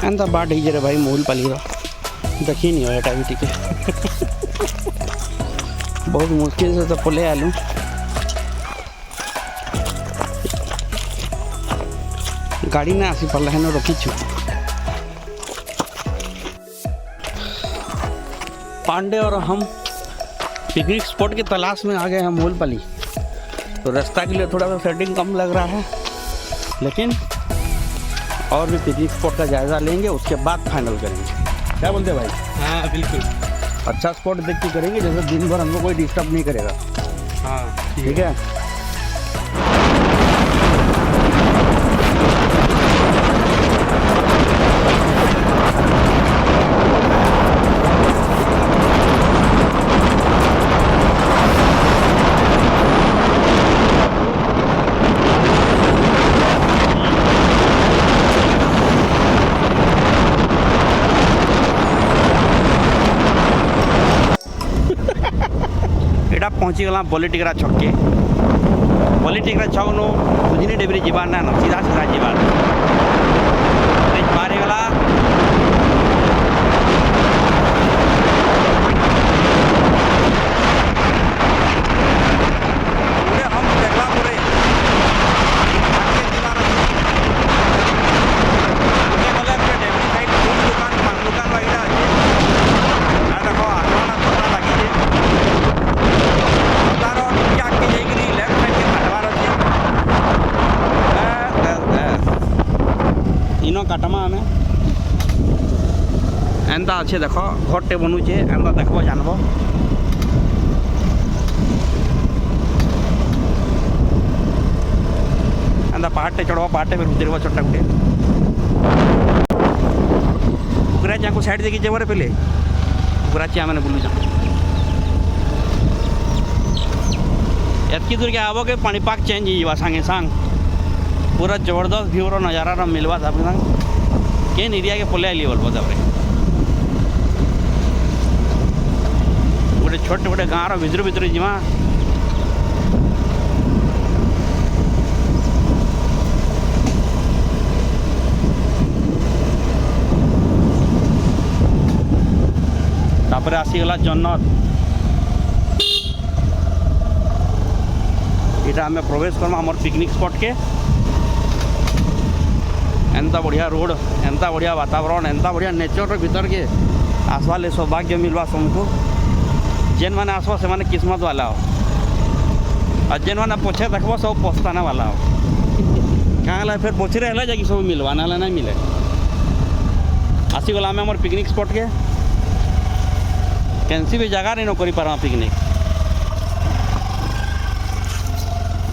एंता बाट ही रे भाई मोहल पाली देखी नहीं होटा भी टिके बहुत मुश्किल से तो पले आलू गाड़ी ना आसी पाला है ना रखीछु पांडे और हम पिकनिक स्पॉट की तलाश में आ गए हैं मोहलपली। तो रास्ता के लिए थोड़ा सा सेटिंग कम लग रहा है, लेकिन और भी पिकनिक स्पॉट का जायज़ा लेंगे, उसके बाद फाइनल करेंगे। क्या बोलते हैं भाई? हाँ बिल्कुल, अच्छा स्पॉट देख के करेंगे, जैसे दिन भर हमको कोई डिस्टर्ब नहीं करेगा। हाँ ठीक है। एटा पहुँची गला बलिटिकरा छक के। बलिटिकरा छक नु उजनी डेबरी जीवार ना सीधा सीधा जीवार पार गला। हम देखला परे डेबरी साइड दुकान पान दुकान वगैरह है। देखो आसमान थोड़ा लगी है इनो काटमा आमे एंता अच्छे देख घरटे बनुचे एंता देखो जानब। एंता पहाड़टे चढ़ब पहाड़टे फिर उतरब छोटा गुटे पुकरा चाँ को साइड देखी जेबरे पहले पुकरा चिया मैंने बुलू जा एतकी दूर के आबो के पानीपाग चेंज हो सांगे सांग पूरा जबरदस्त व्यू रो नज़ारा मिलवा था केन एरिया के पले आइली बोल तापर गोटे छोटे गोटे गाँव भितर भितर जीवा तापर आसीगला जन्नत। इटा हमें प्रवेश करमा हमर पिकनिक स्पॉट के। एंता बढ़िया रोड, एंता बढ़िया वातावरण, एंता बढ़िया नेचर भीतर के आसवाले सौभाग्य मिलवा सबको। जेन मैंने आसवा से मैंने किस्मत वाला हो, और जेन मैंने पछे देखो सब पछताना वाला हो। क्या फिर पछे रहे जाकि सब मिलवा ना नहीं मिले। आसीगला आम पिकनिक स्पॉट के कैंसी भी जगह नहीं कर पारा पिकनिक।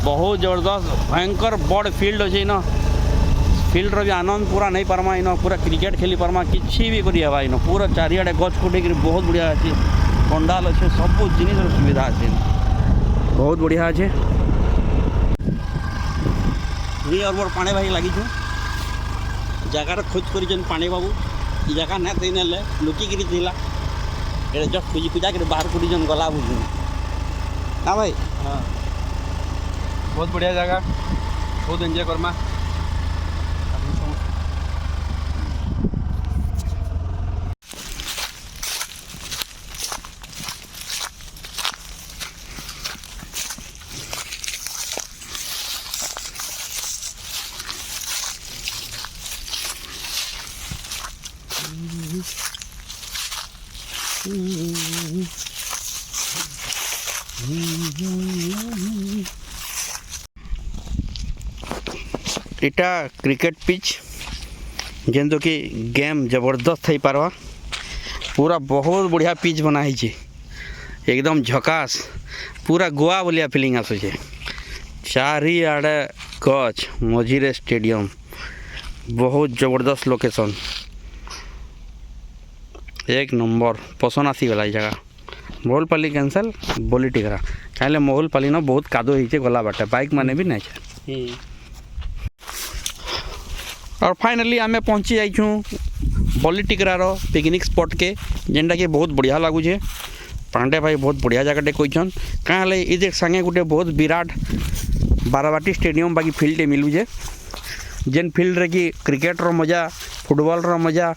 बहुत जबरदस्त भयंकर बड़ फील्ड अच्छे इन फील्ड भी आनंद पूरा नहीं पार्मा। इन पूरा क्रिकेट खेली पार्मा किसी भी करी हवा। इन पूरा चारिआडे गछ फुटे बहुत बढ़िया अच्छे, पंडाल अच्छे, सब जिनिस सुविधा अच्छे, बहुत बढ़िया अच्छे। और मोर पाने भाई लगी जगार खोज कर पाने बाबू जगह ना थी ना लुकिकी थी जस्ट खुजी खुजा कर बाहर कुटी गला बुझू ना भाई। हाँ बहुत बढ़िया जगह, बहुत एंजॉय करमा। इटा क्रिकेट पिच जेन तो कि गेम जबरदस्त हो पार्वा। पूरा बहुत बढ़िया पिच बना है, एकदम झकास, पूरा गोवा भलिया फिलिंग आसुचे। चारिआडे गच मझिरे स्टेडियम, बहुत जबरदस्त लोकेशन, एक नंबर पसंद आसीगला जगह। मोहलपली कैंसल बलिटिकरा कहीं मोहलपली न बहुत कादो होइचे गला बाटे, बाइक माने भी नहीं। और फाइनली आमे पहुँची जाइछूँ बलिटिकरार पिकनिक स्पॉट के, जेनटा कि बहुत बढ़िया लगुचे। पांडे भाई बहुत बढ़िया जगह कहन कहीं ये संगे गोटे बहुत विराट बाराबाटी स्टेडियम बाकी फील्ड मिलूजे, जेन फील्ड रे कि क्रिकेटर मजा फुटबॉल रो मजा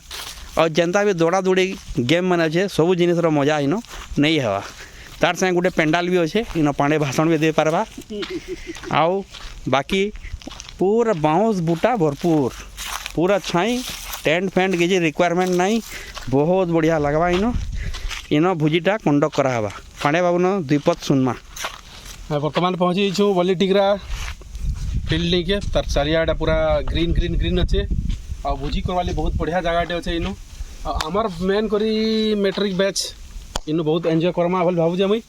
और जनता भी दौड़ा दौड़ी गेम मैंने अच्छे सब जिनिस मजा इन नहीं हवा तार संगे गोटे पेंडाल भी अच्छे इन पांडे भाषण भी दे पारबा आउ बाकी पूरा बाउंस बूटा भरपूर पूरा छाई टेंट फेंट किसी रिक्वायरमेंट नहीं बहुत बढ़िया लगवा इन भोजीटा कंडक्ट करावा पांडे बाबू न द्विपद सुनमा बर्तमान पहुँची छू बल्ली टिग्रा फील्ड नहीं के तार चारियाटा पूरा ग्रीन ग्रीन ग्रीन अच्छे आ भोजी करवाली बहुत बढ़िया जगहटे अच्छे इनु आमर मेन करी मैट्रिक बैच इनु बहुत एंजॉय करमा बोली भावुचे मुई